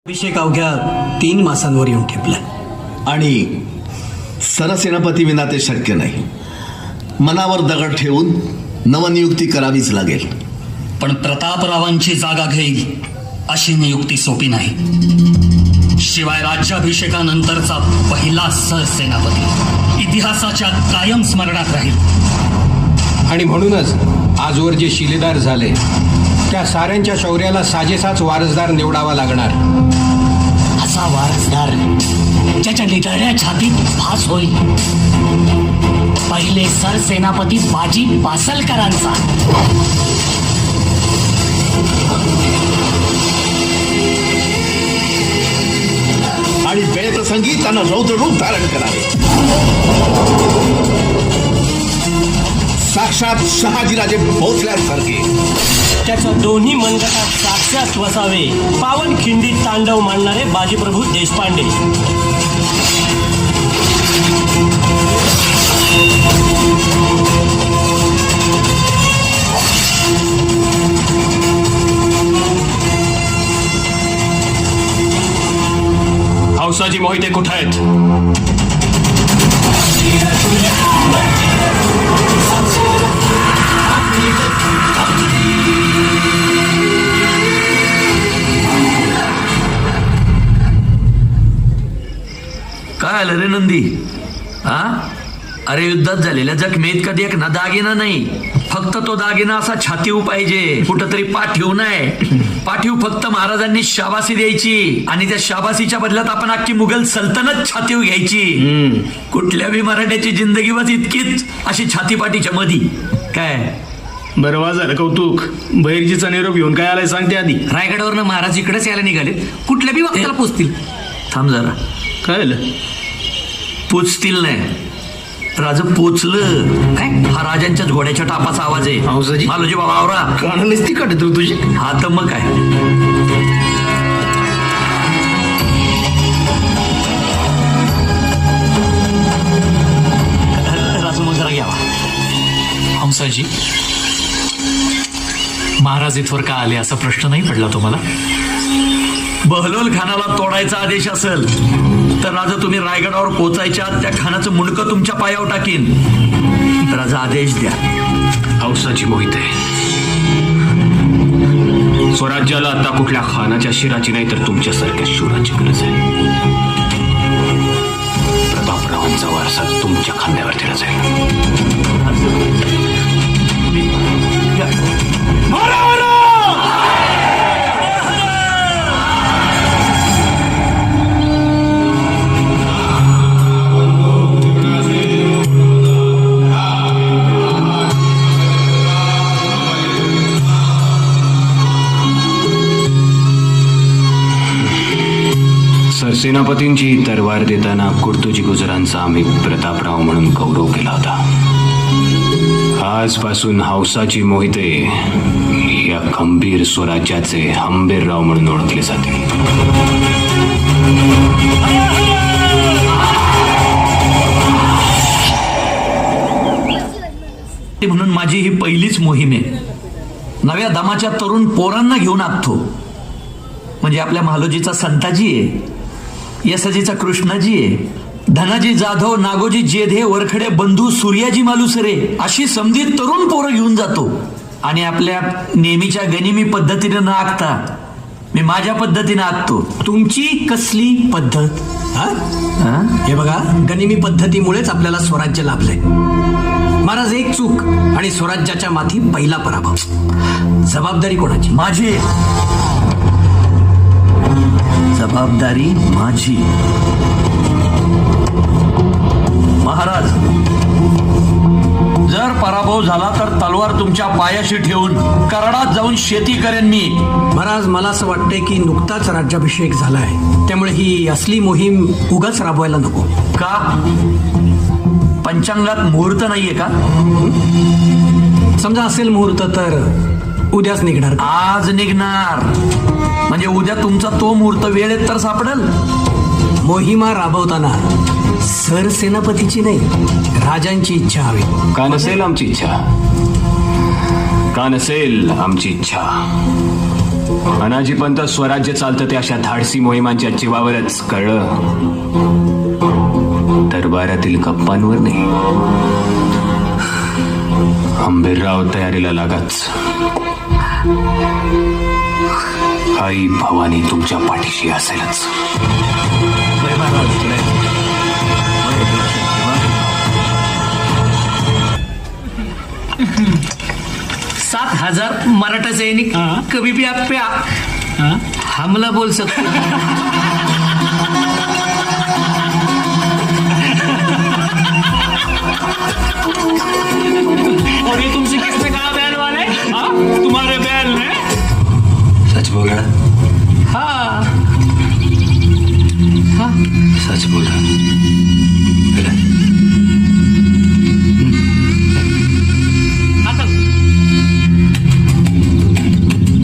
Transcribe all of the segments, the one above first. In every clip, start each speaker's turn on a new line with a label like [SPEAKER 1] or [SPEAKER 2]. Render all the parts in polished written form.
[SPEAKER 1] अभिषेक अवघ्या 3 मासांवर येऊन ठेपलाय
[SPEAKER 2] आणि सरसेनापती विना ते शक्य नाही. मनावर दगड ठेवून नवनियुक्ती करावीच लागेल.
[SPEAKER 3] पण प्रतापरावांची जागा घेईल अशी नियुक्ती सोपी नाही. शिवाय राज्याभिषेकानंतरचा पहिला सरसेनापती इतिहासाच्या कायम स्मरणात राहील.
[SPEAKER 4] आणि म्हणूनच आजवर जे शिलेदार झाले त्या साऱ्यांच्या शौर्याला साजेसाच वारसदार निवडावा लागणार.
[SPEAKER 3] असा वारसदार ज्याच्या नितळ्या छातीत भास होईल. पहिले सरसेनापती बाजी पासलकरांचा.
[SPEAKER 2] आणि वेळप्रसंगी त्यांना रौद्र रूप धारण करावे. साक्षात शहाजीराजे भोसल्यासारखे.
[SPEAKER 5] त्याच्या दोन्ही मनगटात साक्षात वसावे पावनखिंडीत तांडव मांडणारे बाजीप्रभू देशपांडे.
[SPEAKER 6] हौसाजी मोहिते कुठे आहेत?
[SPEAKER 7] काय आलं रे नंदी? हा, अरे युद्धात झालेल्या जखमेत कधी एक ना दागिना नाही. फक्त तो दागिना असा छातीव पाहिजे, कुठंतरी पाठीव नाही. पाठीव फक्त महाराजांनी शाबासी द्यायची आणि त्या शाबासीच्या बदल्यात आपण अख्खी मुघल सल्तनत छातीव घ्यायची. कुठल्या बी मराठ्याची जिंदगी बस इतकीच अशी छातीपाठीच्या मधी. काय
[SPEAKER 6] बरं वा झालं कौतुक. बहिर्जीचा निरोप घेऊन काय आलाय सांगते आधी.
[SPEAKER 7] रायगडावरनं महाराज इकडेच यायला निघाले. कुठल्या बी वक्ताला पोचतील. थांब जरा.
[SPEAKER 6] काय आलं?
[SPEAKER 7] पोचतील नाही, राजा पोचलं. काय हा राजांच्याच घोड्याच्या टापाचा आवाज आहे.
[SPEAKER 6] हौसाजी
[SPEAKER 7] मालोजी बाबा आवरा.
[SPEAKER 6] कानानेच ती काढत तुझी.
[SPEAKER 7] हा तर मग काय.
[SPEAKER 3] राजू मग जरा घ्यावा. हंसाजी, महाराज इथवर का आले असा प्रश्न नाही पडला तुम्हाला?
[SPEAKER 7] बहलोल खानाला तोडायचा आदेश असेल तर राजा तुम्ही रायगडावर पोचायच्या त्या खानाचं मुंडकं तुमच्या पायावर टाकीन. राजा आदेश द्या.
[SPEAKER 6] हौसाजी मोहिते, स्वराज्याला आता कुठल्या खानाच्या शिराची नाही तर तुमच्यासारख्या शूराची गरज आहे. प्रतापरावांचा वारसा तुमच्या खांद्यावर दिला जाईल. सरसेनापतींची तरवार देताना कुर्तुजी गुजरांचा आम्ही प्रतापराव म्हणून गौरव केला होता. आजपासून हौसाजी मोहिते या खंबीर स्वराज्याचे हंबीरराव म्हणून ओळखले जाते.
[SPEAKER 7] म्हणून माझी ही पहिलीच मोहीम आहे. नव्या दमाच्या तरुण पोरांना घेऊन आखतो. म्हणजे आपल्या मालोजीचा संताजी आहे, यसाजीचा कृष्णाजी आहे, धनाजी जाधव, नागोजी जेधे, वरखडे बंधू, सूर्याजी मालुसरे अशी समधी तरुण पोरं घेऊन जातो. आणि आपल्या नेहमीच्या गनिमी पद्धतीने न आखता मी माझ्या पद्धतीने आखतो.
[SPEAKER 1] तुमची कसली पद्धत? हे बघा, गनिमी पद्धतीमुळेच आपल्याला स्वराज्य लाभलंय. महाराज, एक चूक आणि स्वराज्याच्या माथी पहिला पराभव. जबाबदारी कोणाची?
[SPEAKER 7] माझी जबाबदारी. माझी. महाराज, जर पराभव झाला तर तलवार तुमच्या पायाशी ठेवून कराडात जाऊन शेती करेन मी.
[SPEAKER 1] महाराज, मला असं वाटतंय की नुकताच राज्याभिषेक झालाय, त्यामुळे ही असली मोहीम उगाच राबवायला नको.
[SPEAKER 7] का? पंचांगात मुहूर्त नाहीये का?
[SPEAKER 1] समजा असेल मुहूर्त तर उद्याच निघणार.
[SPEAKER 7] आज निघणार म्हणजे उद्या तुमचा तो मुहूर्त वेळेत तर सापडेल.
[SPEAKER 1] मोहिमा राबवताना सरसेनापतीची नाही, राजांची इच्छा हवी.
[SPEAKER 6] का नसेल आमची इच्छा? का नसेल आमची इच्छा? अनाजीपंत स्वराज्य चालतं ते अशा धाडसी मोहिमांच्या जीवावरच, कळलं? दरबारातील गप्पांवर नाही. हंबीरराव तयारीला लागाच. आई भवानी तुमच्या पाठीशी असेलच.
[SPEAKER 7] 7,000 मराठा सैनिक कभी भी आप पे हमला बोल सकते
[SPEAKER 5] और ये तुमसे किसने कहा बैल वाले? हाँ, तुम्हारे बैल ने?
[SPEAKER 1] सच बोल रहा?
[SPEAKER 7] हाँ
[SPEAKER 1] सच बोल रहा.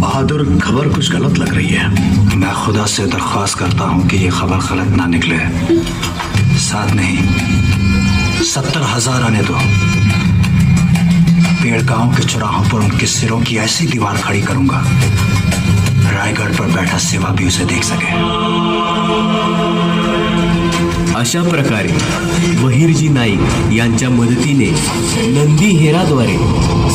[SPEAKER 1] बहादुर, खबर कुछ गलत लग रही है. मैं खुदा से दरख्वास्त करता हूँ कि ये खबर गलत ना निकले. 7 नहीं 70,000 आने दो. पेड़गांव के चौराहों पर उनके सिरों की ऐसी दीवार खड़ी करूंगा, रायगढ़ पर बैठा सेवा भी उसे देख सके.
[SPEAKER 8] अशा प्रकारे वहीरजी नाईक यांच्या मदतीने नंदी हेराद्वारे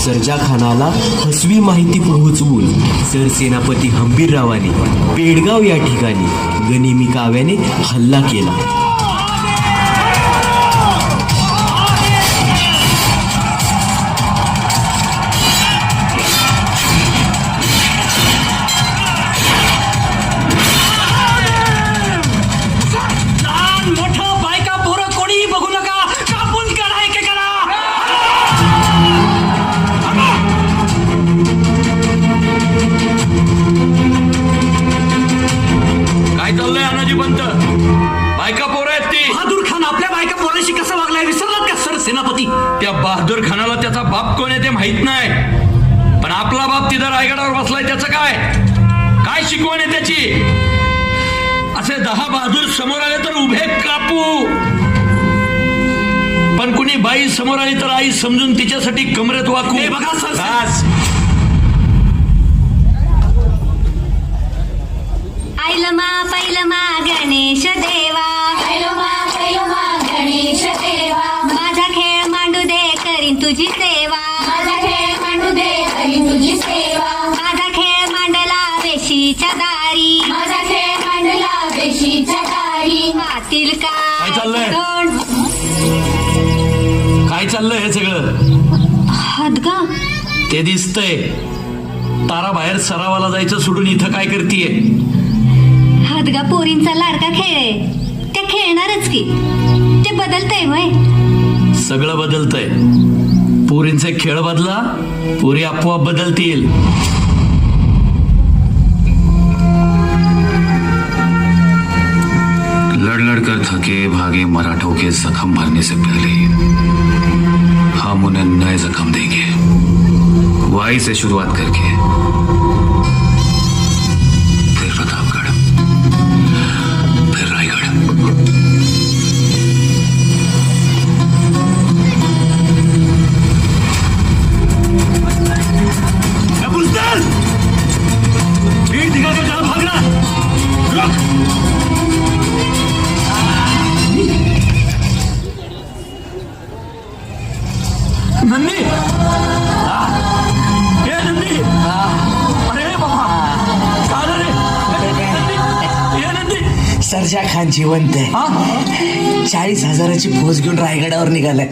[SPEAKER 8] सर्जा खानाला फसवी माहिती पोहोचवून सरसेनापती हंबीररावाने पेडगाव या ठिकाणी गनिमी काव्याने हल्ला केला.
[SPEAKER 7] बायका पोरं आहेत ती. बहादूर खान आपल्या बायका पोरांशी कसा वागलाय विसरलात का सर सेनापती? त्या बहादूर खानाला त्याचा बाप कोण आहे ते माहित नाही, पण आपला बाप तिथं रायगडावर बसलाय त्याचं काय शिकवण आहे त्याची? असे 10 बहादूर समोर आले तर उभे कापू, पण कुणी बाई समोर आली तर आई समजून तिच्यासाठी कमरेत वाकू. बघा सर,
[SPEAKER 9] पैलमा गणेश देवा, गणेश देवा, माझा खेळ मांडू दे करीन तुझी सेवा, माझा खेळ मांडू दे करीन तुझी सेवा, माझा खेळ मांडला वेशीच्या दारी, माझा खेळ मांडला वेशीच्या दारी, मातील
[SPEAKER 7] काय चाललंय? काय चाललंय हे सगळं?
[SPEAKER 9] हादगा
[SPEAKER 7] ते दिसतंय. तारा बाहेर सरावाला जायचं सोडून इथं काय करतीये?
[SPEAKER 9] हादगा पोरींचा लाडका खेळ आहे, ते खेळणारच की. ते बदलतंय वय,
[SPEAKER 7] सगळं बदलतंय. पोरींचे खेळ बदला, पोरी आपोआप बदलतील.
[SPEAKER 6] लड़ लड़ कर थके भागे मराठों के जख्म भरने से पहले हम उन्हें नए जख्म देंगे. वाई से शुरुआत करके फिर प्रतापगढ़, फिर रायगढ़.
[SPEAKER 7] भीड़ दिखा के कहाँ भागना? रुक! नंदी, ये नंदी, अरे बाबा, कहाँ रे? ये नंदी.
[SPEAKER 10] सर्जा खान जिवंत आहे. 40,000ची फौज घेऊन रायगडावर निघालाय.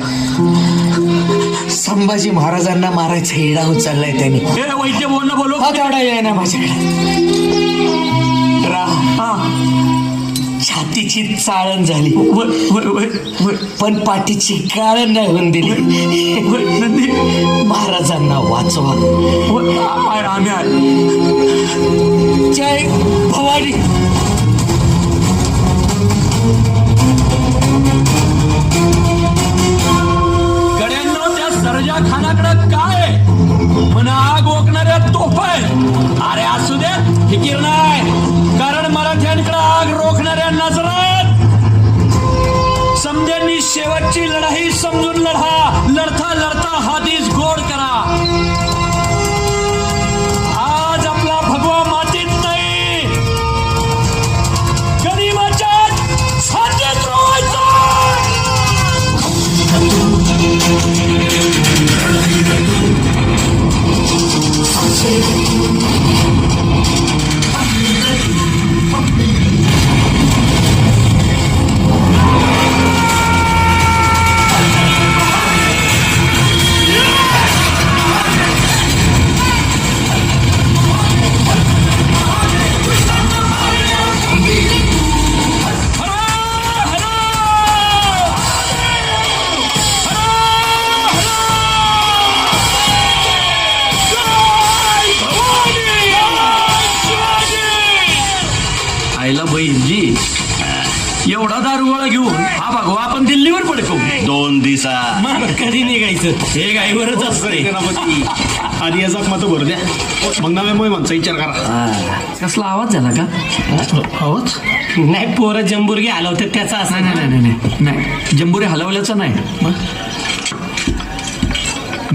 [SPEAKER 10] संभाजी महाराजांना मारायचा हिडा उचललाय त्यांनी.
[SPEAKER 7] वैद्य बोलणं बोलो.
[SPEAKER 10] हा तेवढा आहे ना माझ्याकडे. छातीची चाळण झाली, पण पाठीची गाळण नाही होऊन दिली. महाराजांना वाचवा. जय भवानी.
[SPEAKER 7] गड्यांनो, त्या सर्जा खानाकडे काय म्हणा आग ओकणाऱ्या तोफा आहे. अरे असू दे, फिकीर नाही, कारण मराठ्यांकडे आग रोखणाऱ्या नजरात. समध्यांनी शेवटची लढाई समजून लढा. लढता लढता हातीस गोड करा. आज आपला भगवा माती बहिणजी एवढा दारुगोळा घेऊन हा भगवा आपण दिल्लीवर पडकवू
[SPEAKER 2] 2 दिवसा
[SPEAKER 5] मग कधी निघायचं हे गाईवरच असतंय.
[SPEAKER 3] आधी याचा मत भरू द्या मग नव्या मोहिमांचा विचार करा.
[SPEAKER 7] कसला आवाज झाला का?
[SPEAKER 3] आवाज
[SPEAKER 5] नाही पोरं जंबुर्गी हलवतात त्याचा असं
[SPEAKER 7] नाही नाही नाही नाही नाही जंबुरे हलवल्याचा नाही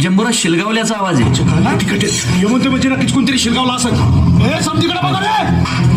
[SPEAKER 7] जंबुरा शिलगावल्याचा आवाज आहे.
[SPEAKER 3] तिकट यमन ते म्हणजे नक्कीच कोणतरी शिरगावला असेल. समतीकडे बघा रे.